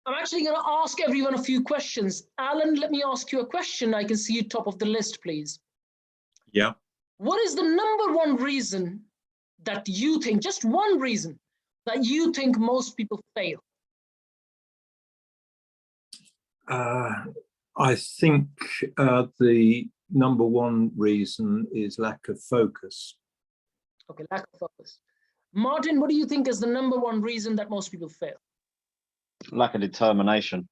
I'm actually going to ask everyone a few questions. Alan, let me ask you a question. I can see you top of the list, please. Yeah. What is the number one reason that you think, just one reason, that you think most people fail? I think the number one reason is lack of focus. Okay, lack of focus. Martin, what do you think is the number one reason that most people fail? Lack of determination.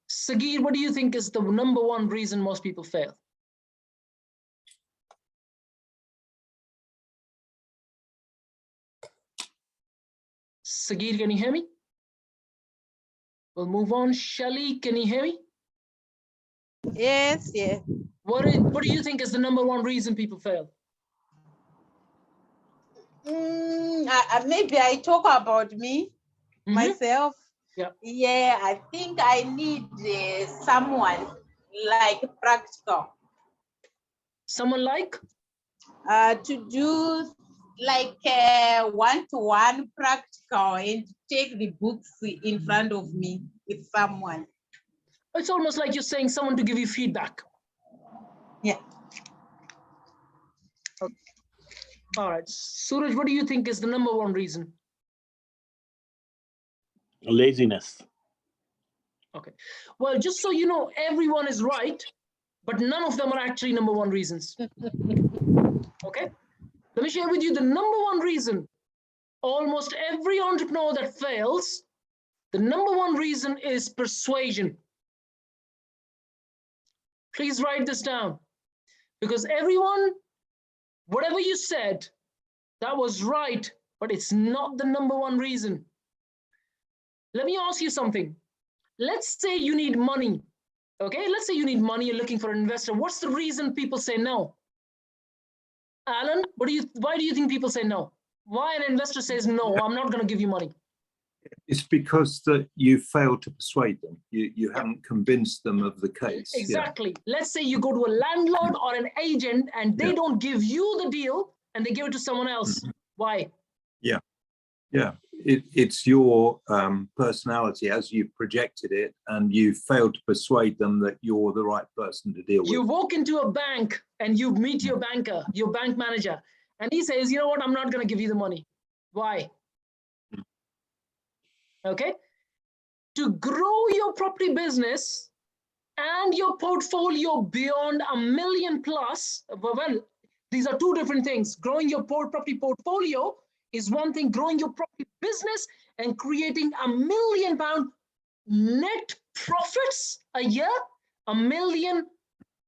Sagir, what do you think is the number one reason most people fail? Sagir, can you hear me? We'll move on. Shelly, can you hear me? Yes, yeah. What do you think is the number one reason people fail? Maybe I talk about me, myself. Yeah. Yeah, I think I need someone like practical. Someone like? To do like one-to-one practical and take the books in front of me with someone. It's almost like you're saying someone to give you feedback. Yeah. Okay. All right. Suraj, what do you think is the number one reason? Laziness. Okay. Well, just so you know, everyone is right, but none of them are actually number one reasons. Okay. Let me share with you the number one reason. Almost every entrepreneur that fails, the number one reason is persuasion. Please write this down, because everyone, whatever you said, that was right, but it's not the number one reason. Let me ask you something. Let's say you need money. Okay, let's say you need money, you're looking for an investor. What's the reason people say no? Alan, why do you think people say no? Why an investor says no, I'm not going to give you money? It's because that you failed to persuade them. You haven't convinced them of the case. Exactly. Yeah. Let's say you go to a landlord or an agent and they don't give you the deal and they give it to someone else. Why? Yeah. Yeah. It's your personality as you've projected it, and you failed to persuade them that you're the right person to deal with. You walk into a bank and you meet your banker, your bank manager, and he says, you know what, I'm not going to give you the money. Why? Okay. To grow your property business and your portfolio beyond $1 million plus, well, these are two different things. Growing your property portfolio is one thing. Growing your property business and creating £1 million net profits a year, $1 million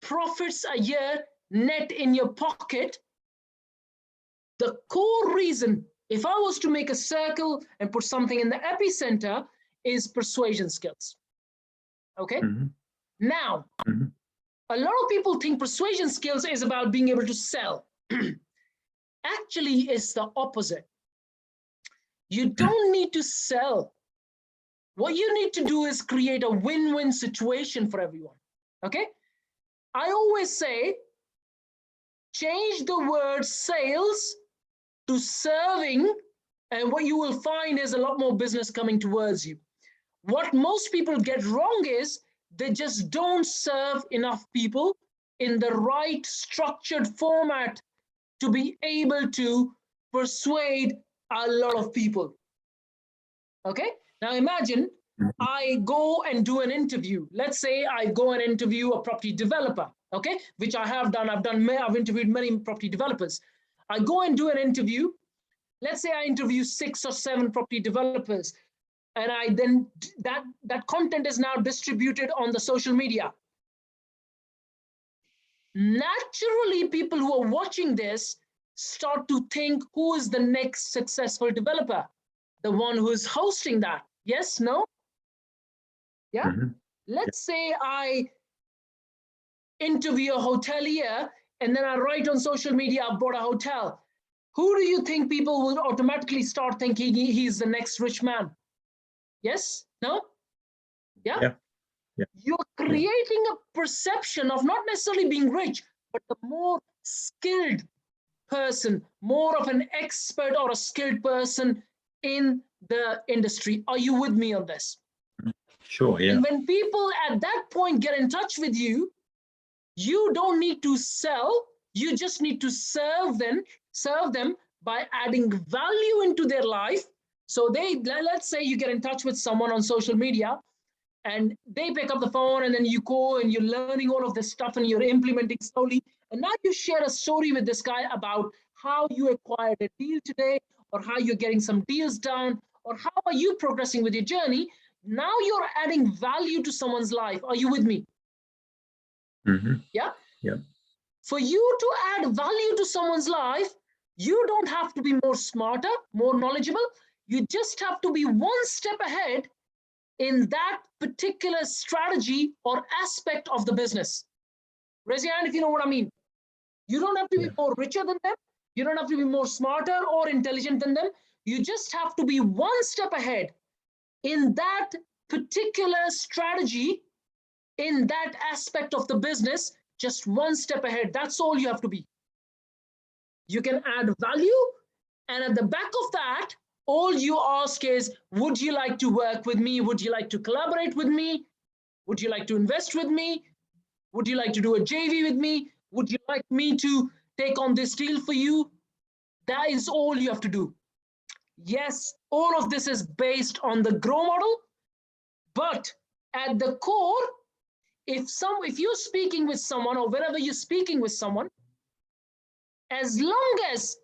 profits a year net in your pocket. The core reason, if I was to make a circle and put something in the epicenter, is persuasion skills. Okay. Now, a lot of people think persuasion skills is about being able to sell. Actually, it's the opposite. You don't need to sell. What you need to do is create a win-win situation for everyone. Okay. I always say, change the word sales to serving, and what you will find is a lot more business coming towards you. What most people get wrong is they just don't serve enough people in the right structured format to be able to persuade a lot of people. Okay, now imagine I go and do an interview. Let's say I go and interview a property developer, okay, which I have done. I've interviewed many property developers. I go and do an interview. Let's say I interview 6 or 7 property developers, and I then that content is now distributed on the social media. Naturally, people who are watching this start to think, who is the next successful developer? The one who is hosting that. Yes, no? Yeah. Let's say I interview a hotelier and then I write on social media, I bought a hotel. Who do you think people will automatically start thinking he's the next rich man? Yes? No? Yeah? Yeah. You're creating a perception of not necessarily being rich, but the more skilled person, more of an expert or a skilled person in the industry. Are you with me on this? Sure, yeah. And when people at that point get in touch with you, you don't need to sell, you just need to serve them by adding value into their life. So let's say you get in touch with someone on social media and they pick up the phone, and then you go and you're learning all of this stuff and you're implementing slowly. And now you share a story with this guy about how you acquired a deal today, or how you're getting some deals done, or how are you progressing with your journey. Now you're adding value to someone's life. Are you with me? Mm-hmm. Yeah? Yeah. For you to add value to someone's life, you don't have to be more smarter, more knowledgeable. You just have to be one step ahead in that particular strategy or aspect of the business. Raise your hand if you know what I mean. You don't have to be more richer than them. You don't have to be more smarter or intelligent than them. You just have to be one step ahead in that particular strategy, in that aspect of the business, just one step ahead. That's all you have to be. You can add value, and at the back of that, all you ask is, would you like to work with me? Would you like to collaborate with me? Would you like to invest with me? Would you like to do a JV with me? Would you like me to take on this deal for you? That is all you have to do. Yes, all of this is based on the GROW model, but at the core, if you're speaking with someone, or whenever you're speaking with someone, as long as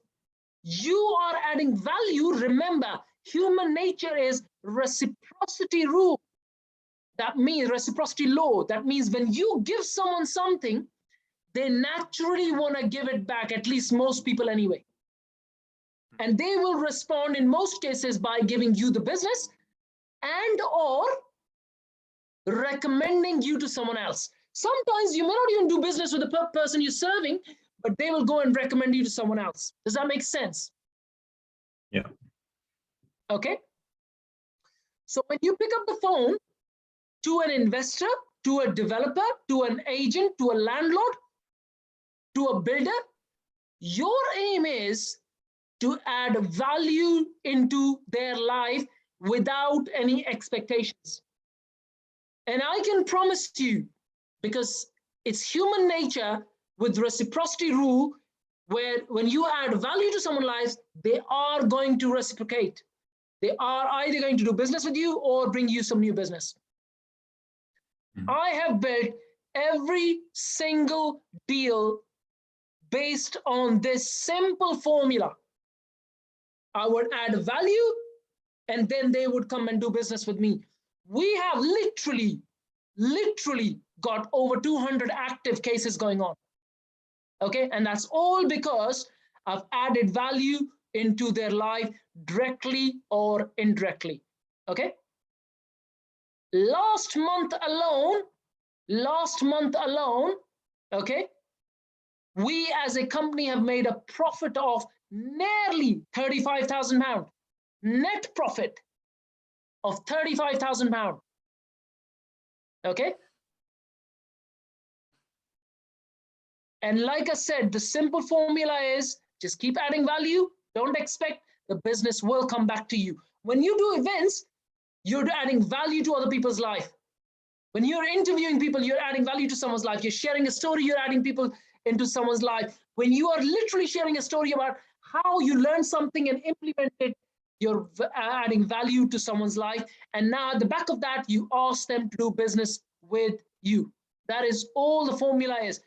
you are adding value, remember, human nature is reciprocity rule. That means reciprocity law. That means when you give someone something, they naturally want to give it back, at least most people anyway. And they will respond in most cases by giving you the business and or recommending you to someone else. Sometimes you may not even do business with the person you're serving, but they will go and recommend you to someone else. Does that make sense? Yeah. Okay. So when you pick up the phone to an investor, to a developer, to an agent, to a landlord, to a builder, your aim is to add value into their life without any expectations. And I can promise you, because it's human nature with reciprocity rule, where when you add value to someone's life, they are going to reciprocate. They are either going to do business with you or bring you some new business. I have built every single deal based on this simple formula. I would add value, and then they would come and do business with me. We have literally got over 200 active cases going on. Okay, and that's all because I've added value into their life directly or indirectly. Okay. Last month alone, okay, we as a company have made a profit of nearly £35,000, net profit of £35,000. Okay. And like I said, the simple formula is just keep adding value. Don't expect the business will come back to you. When you do events, you're adding value to other people's life. When you're interviewing people, you're adding value to someone's life. You're sharing a story, you're adding people into someone's life. When you are literally sharing a story about how you learned something and implemented it, you're adding value to someone's life. And now at the back of that, you ask them to do business with you. That is all the formula is.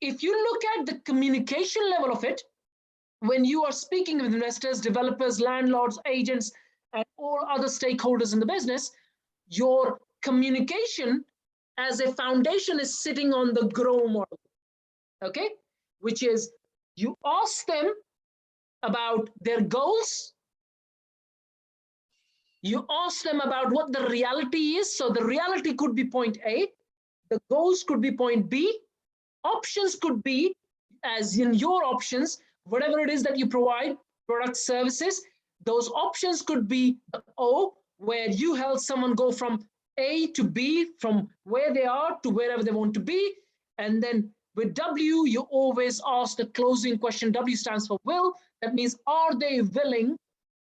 If you look at the communication level of it, when you are speaking with investors, developers, landlords, agents, and all other stakeholders in the business, your communication as a foundation is sitting on the GROW model, okay? Which is you ask them about their goals, you ask them about what the reality is. So the reality could be point A, the goals could be point B, options could be, as in your options, whatever it is that you provide, products, services, those options could be the O, where you help someone go from A to B, from where they are to wherever they want to be. And then with W, you always ask the closing question. W stands for will. That means, are they willing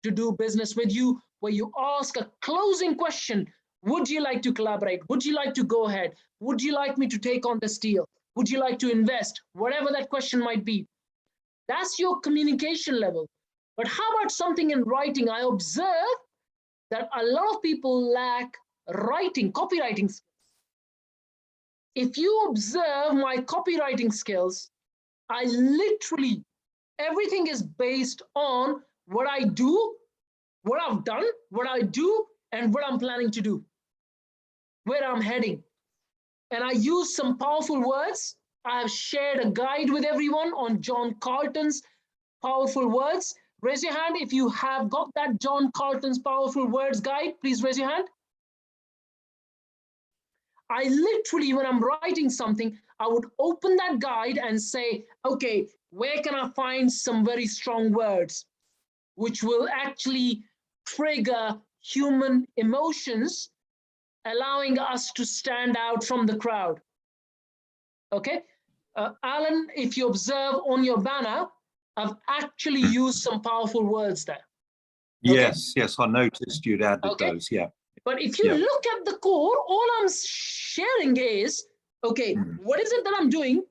to do business with you? where you ask a closing question. Would you like to collaborate? Would you like to go ahead? Would you like me to take on this deal? Would you like to invest? Whatever that question might be. That's your communication level. But how about something in writing? I observe that a lot of people lack writing, copywriting skills. If you observe my copywriting skills, I literally, everything is based on what I do, what I've done, what I do, and what I'm planning to do, where I'm heading. And I use some powerful words. I have shared a guide with everyone on John Carlton's powerful words. Raise your hand if you have got that John Carlton's powerful words guide. Please raise your hand. I literally, when I'm writing something, I would open that guide and say, okay, where can I find some very strong words which will actually trigger human emotions, allowing us to stand out from the crowd. Okay, Alan, if you observe on your banner, I've actually used some powerful words there. Okay? Yes, yes, I noticed you'd added those, yeah. But if you look at the core, all I'm sharing is, okay, what is it that I'm doing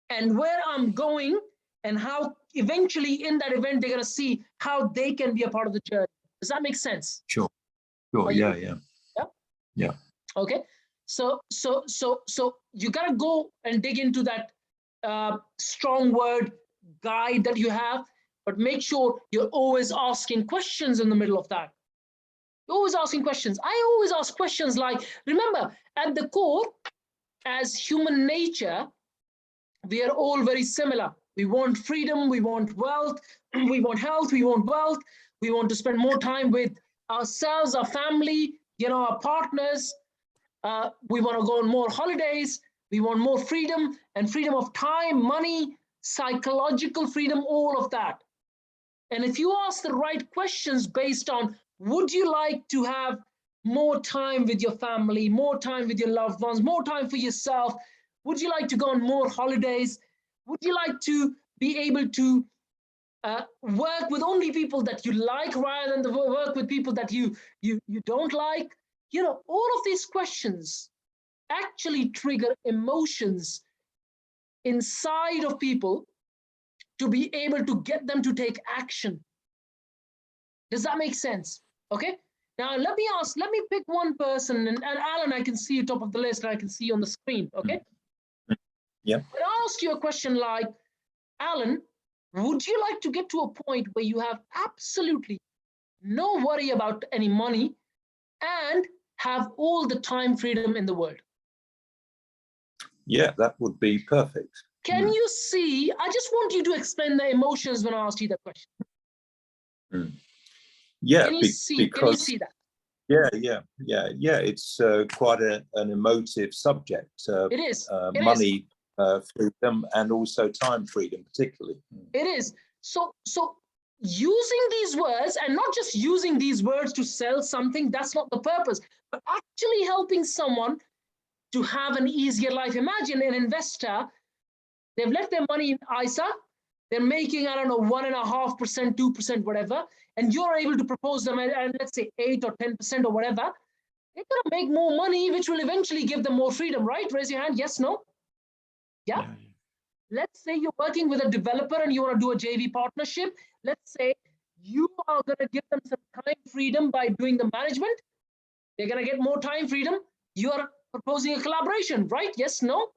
and where I'm going and how eventually in that event, they're going to see how they can be a part of the journey. Does that make sense? Sure, yeah. Okay, so you got to go and dig into that strong word guide that you have, but make sure you're always asking questions in the middle of that. You're always asking questions. I always ask questions like, remember, at the core, as human nature, we are all very similar. We want freedom, we want wealth, we want health, we want wealth, we want to spend more time with ourselves, our family, our partners. We want to go on more holidays. We want more freedom and freedom of time, money, psychological freedom, all of that. And if you ask the right questions based on, would you like to have more time with your family, more time with your loved ones, more time for yourself? Would you like to go on more holidays? Would you like to be able to work with only people that you like rather than work with people that you don't like? All of these questions actually trigger emotions inside of people to be able to get them to take action. Does that make sense? Okay. Now let me pick one person, and Alan, I can see you top of the list, and I can see you on the screen. Okay. Yeah. But I'll ask you a question like, Alan, would you like to get to a point where you have absolutely no worry about any money and have all the time freedom in the world? Yeah, that would be perfect. Can you see? I just want you to explain the emotions when I asked you that question. Yeah, can you see that? Yeah. It's quite an emotive subject. It is. Money, freedom, and also time freedom, particularly. It is. So using these words, and not just using these words to sell something, that's not the purpose, but actually helping someone to have an easier life. Imagine an investor, they've let their money in ISA, they're making, 1.5%, 2%, whatever, and you're able to propose them at let's say 8 or 10% or whatever. They're going to make more money, which will eventually give them more freedom, right? Raise your hand. Yes, no? Yeah. Let's say you're working with a developer and you want to do a JV partnership. Let's say you are going to give them some time freedom by doing the management. They're going to get more time freedom. You are proposing a collaboration, right? Yes, no?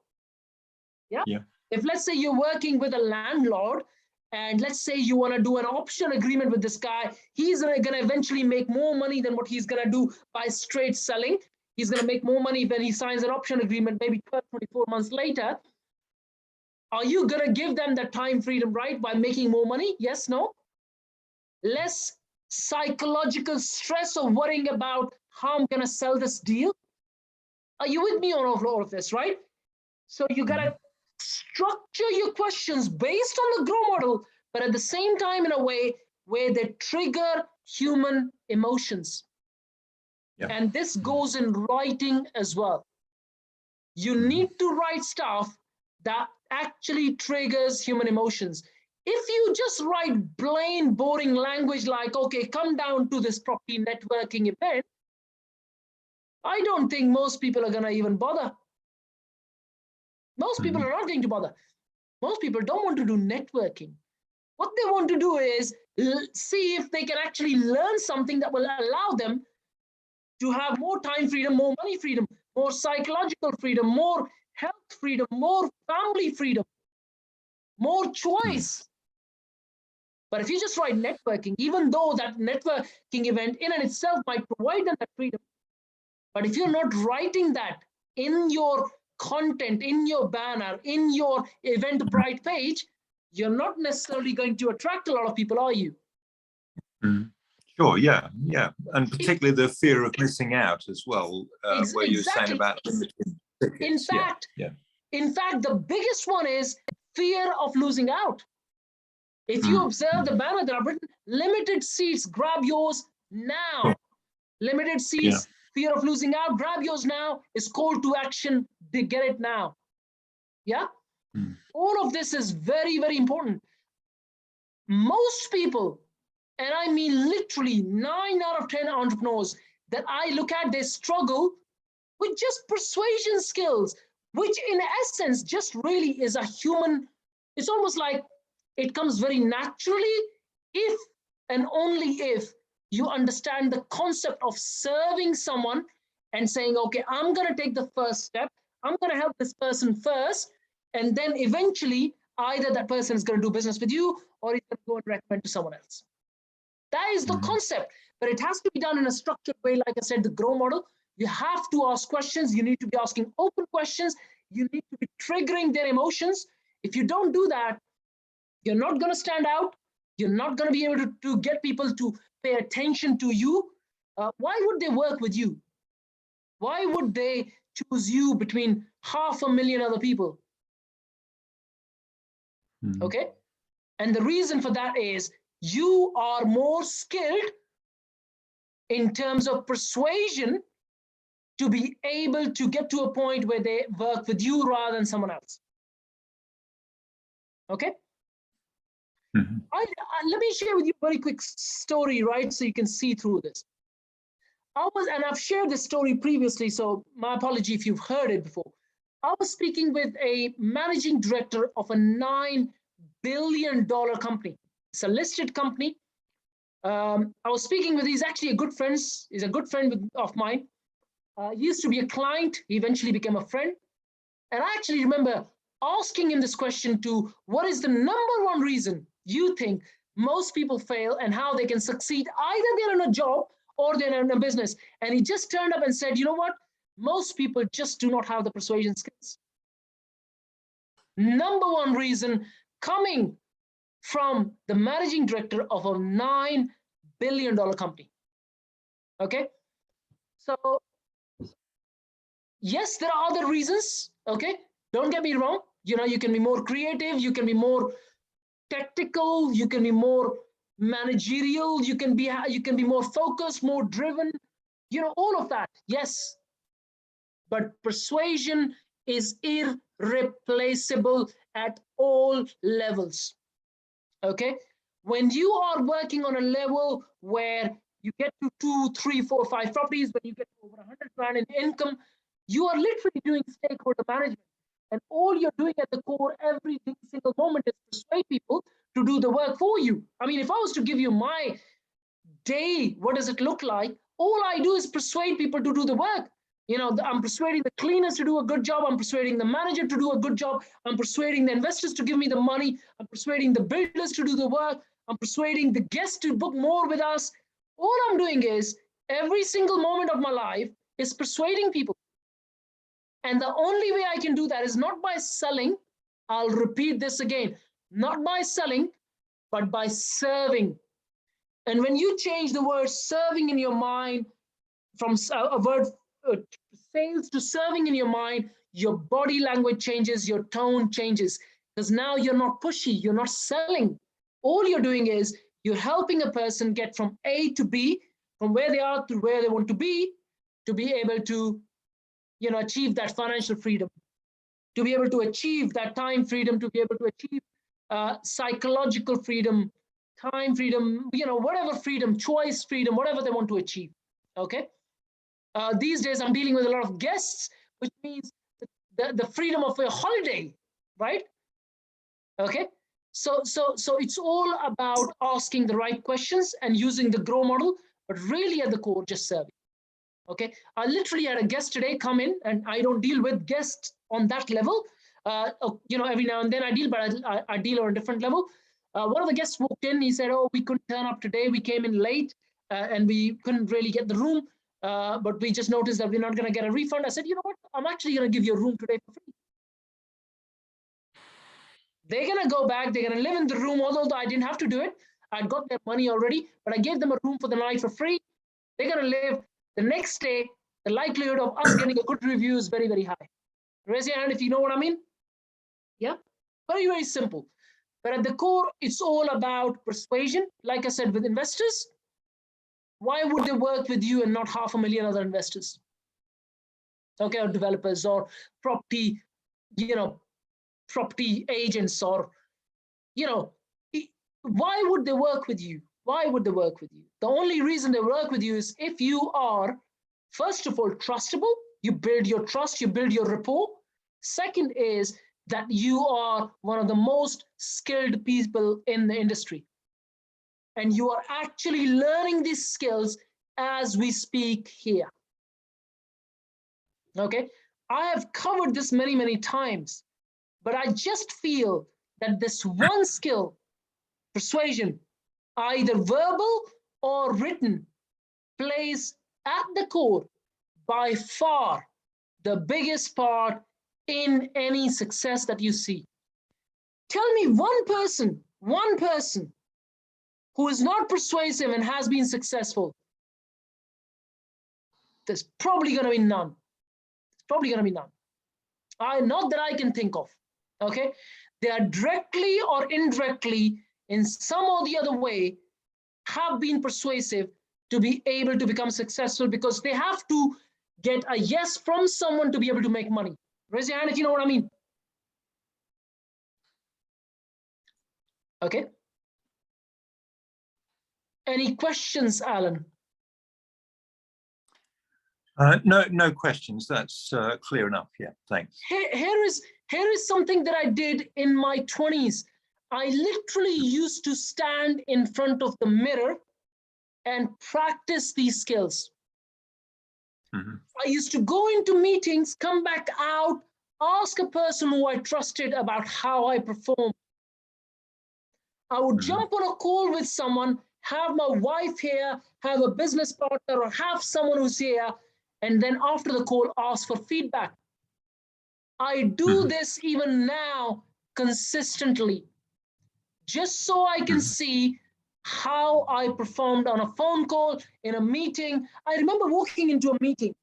Yeah. If let's say you're working with a landlord and let's say you want to do an option agreement with this guy, he's going to eventually make more money than what he's going to do by straight selling. He's going to make more money when he signs an option agreement, maybe 12, 24 months later. Are you going to give them that time freedom, right, by making more money? Yes, no? Less psychological stress of worrying about how I'm going to sell this deal. Are you with me on all of this, right? So you got to structure your questions based on the GROW model, but at the same time in a way where they trigger human emotions. And this goes in writing as well. You need to write stuff that actually triggers human emotions. If you just write plain, boring language like, okay, come down to this property networking event, I don't think most people are going to even bother. Most people are not going to bother. Most people don't want to do networking. What they want to do is see if they can actually learn something that will allow them to have more time freedom, more money freedom, more psychological freedom, more health freedom, more family freedom, more choice. But if you just write networking, even though that networking event in and itself might provide them that freedom, but if you're not writing that in your content, in your banner, in your Eventbrite page, you're not necessarily going to attract a lot of people, are you? Sure, yeah. And particularly the fear of missing out as well, where you're saying about limited tickets. In fact, the biggest one is fear of losing out. If you observe the banner that I've written, limited seats, grab yours now. Limited seats, fear of losing out, grab yours now is call to action, they get it now. Yeah? All of this is very, very important. Most people, and I mean literally 9 out of 10 entrepreneurs that I look at, they struggle with just persuasion skills, which in essence just really is a human, it's almost like it comes very naturally if and only if you understand the concept of serving someone and saying, okay, I'm going to take the first step. I'm going to help this person first. And then eventually either that person is going to do business with you or he's going to go and recommend to someone else. That is the concept, but it has to be done in a structured way. Like I said, the GROW model, you have to ask questions. You need to be asking open questions. You need to be triggering their emotions. If you don't do that, you're not going to stand out. You're not going to be able to get people to pay attention to you. Why would they work with you? Why would they choose you between 500,000 other people? Okay. And the reason for that is you are more skilled in terms of persuasion to be able to get to a point where they work with you rather than someone else. Okay. Let me share with you a very quick story, right? So you can see through this. And I've shared this story previously, so my apology if you've heard it before. I was speaking with a managing director of a $9 billion company. It's a listed company. I was speaking with, he's actually a good friend. He's a good friend of mine. He used to be a client. He eventually became a friend. And I actually remember asking him this question to, what is the number one reason you think most people fail and how they can succeed? Either they're in a job or they're in a business. And he just turned up and said, you know what? Most people just do not have the persuasion skills. Number one reason coming from the managing director of a $9 billion company. Okay. So yes, there are other reasons. Okay. Don't get me wrong. You know, you can be more creative. You can be more tactical. You can be more managerial. You can be more focused, more driven. You know, all of that. Yes. But persuasion is irreplaceable at all levels. Okay. When you are working on a level where you get to 2, 3, 4, 5 properties, when you get over 100 grand in income, you are literally doing stakeholder management. And all you're doing at the core every single moment is persuade people to do the work for you. I mean, if I was to give you my day, what does it look like? All I do is persuade people to do the work. You know, I'm persuading the cleaners to do a good job. I'm persuading the manager to do a good job. I'm persuading the investors to give me the money. I'm persuading the builders to do the work. I'm persuading the guests to book more with us. All I'm doing is every single moment of my life is persuading people. And the only way I can do that is not by selling. I'll repeat this again, not by selling, but by serving. And when you change the word serving in your mind from a word sales to serving in your mind, your body language changes, your tone changes, because now you're not pushy, you're not selling. All you're doing is you're helping a person get from A to B, from where they are to where they want to be able to, you know, achieve that financial freedom, to be able to achieve that time freedom, to be able to achieve psychological freedom, time freedom, whatever freedom, choice freedom, whatever they want to achieve. Okay. These days I'm dealing with a lot of guests, which means the freedom of a holiday, right? Okay. So it's all about asking the right questions and using the grow model, but really at the core, just serving. Okay. I literally had a guest today come in, and I don't deal with guests on that level. Every now and then I deal, but I deal on a different level. One of the guests walked in, he said, "Oh, we couldn't turn up today. We came in late and we couldn't really get the room. But we just noticed that we're not going to get a refund." I said, "You know what? I'm actually going to give you a room today for free." They're going to go back. They're going to live in the room, although I didn't have to do it. I'd got their money already, but I gave them a room for the night for free. They're going to live. The next day, the likelihood of us getting a good review is very, very high. Raise your hand if you know what I mean. Yeah, very, very simple. But at the core, it's all about persuasion. Like I said, with investors, why would they work with you and not 500,000 other investors? Okay, or developers or property, property agents, or, why would they work with you? Why would they work with you? The only reason they work with you is if you are, first of all, trustable. You build your trust, you build your rapport. Second is that you are one of the most skilled people in the industry. And you are actually learning these skills as we speak here. Okay, I have covered this many, many times, but I just feel that this one skill, persuasion, either verbal or written, plays at the core by far the biggest part in any success that you see. Tell me one person who is not persuasive and has been successful. There's probably going to be none. It's probably going to be none. Not that I can think of. Okay, they are directly or indirectly, in some or the other way, have been persuasive to be able to become successful, because they have to get a yes from someone to be able to make money. Raise your hand if you know what I mean. Okay. Any questions, Alan? No questions. That's clear enough. Yeah, thanks. Here is something that I did in my 20s. I literally used to stand in front of the mirror and practice these skills. Mm-hmm. I used to go into meetings, come back out, ask a person who I trusted about how I performed. I would jump on a call with someone, have my wife here, have a business partner, or have someone who's here, and then after the call, ask for feedback. I do this even now consistently, just so I can see how I performed on a phone call, in a meeting. I remember walking into a meeting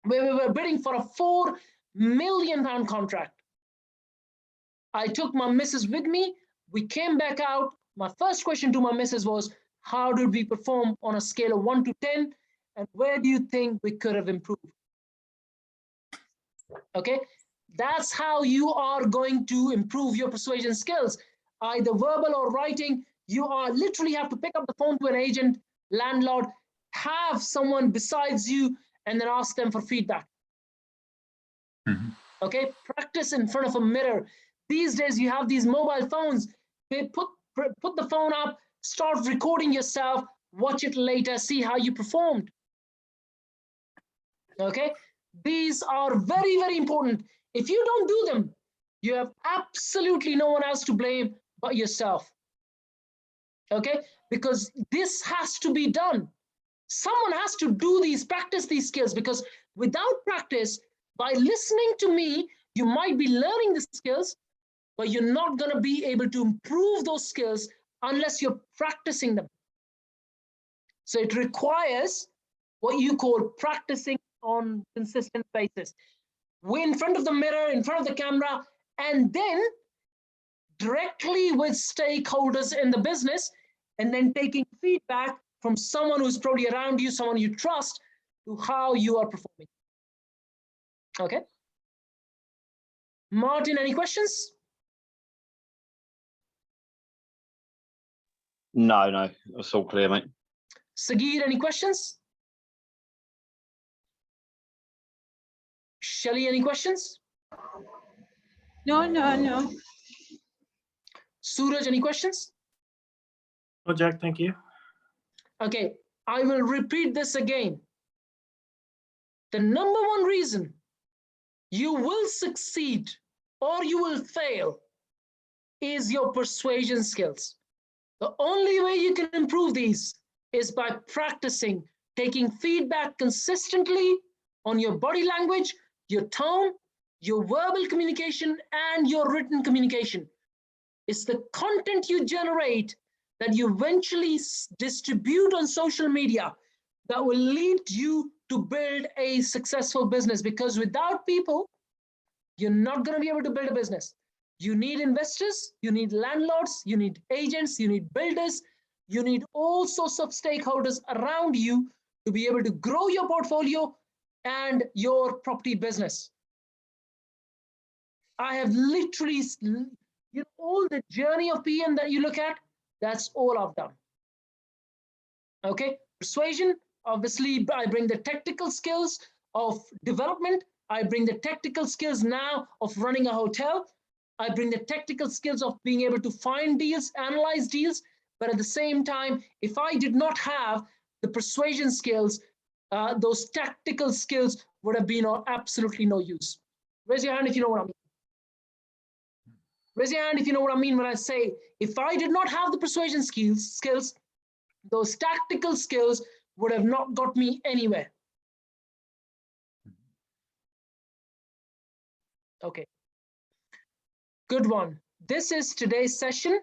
where we were bidding for a £4 million contract. I took my missus with me. We came back out. My first question to my missus was, how did we perform on a scale of 1 to 10? And where do you think we could have improved? Okay, that's how you are going to improve your persuasion skills, either verbal or writing. You are literally have to pick up the phone to an agent, landlord, have someone besides you, and then ask them for feedback. Okay, practice in front of a mirror. These days you have these mobile phones. They put the phone up, start recording yourself, watch it later, see how you performed. Okay, these are very, very important. If you don't do them, you have absolutely no one else to blame but yourself. Okay, because this has to be done. Someone has to do these, practice these skills, because without practice, by listening to me, you might be learning the skills, but you're not going to be able to improve those skills unless you're practicing them. So it requires what you call practicing on a consistent basis. We're in front of the mirror, in front of the camera, and then directly with stakeholders in the business, and then taking feedback from someone who's probably around you, someone you trust, to how you are performing. Okay. Martin, any questions? No, that's all clear, mate. Sagir, any questions? Shelly, any questions? No. Suraj, any questions? No, Jack, thank you. Okay, I will repeat this again. The number one reason you will succeed or you will fail is your persuasion skills. The only way you can improve these is by practicing, taking feedback consistently on your body language, your tone, your verbal communication, and your written communication. It's the content you generate that you eventually distribute on social media that will lead you to build a successful business, because without people, you're not going to be able to build a business. You need investors, you need landlords, you need agents, you need builders, you need all sorts of stakeholders around you to be able to grow your portfolio and your property business. I have literally, all the journey of PM that you look at, that's all I've done. Okay, persuasion, obviously I bring the technical skills of development. I bring the technical skills now of running a hotel. I bring the technical skills of being able to find deals, analyze deals. But at the same time, if I did not have the persuasion skills, those tactical skills would have been of absolutely no use. Raise your hand if you know what I mean. Raise your hand if you know what I mean when I say, if I did not have the persuasion skills, those tactical skills would have not got me anywhere. Okay. Good one. This is today's session.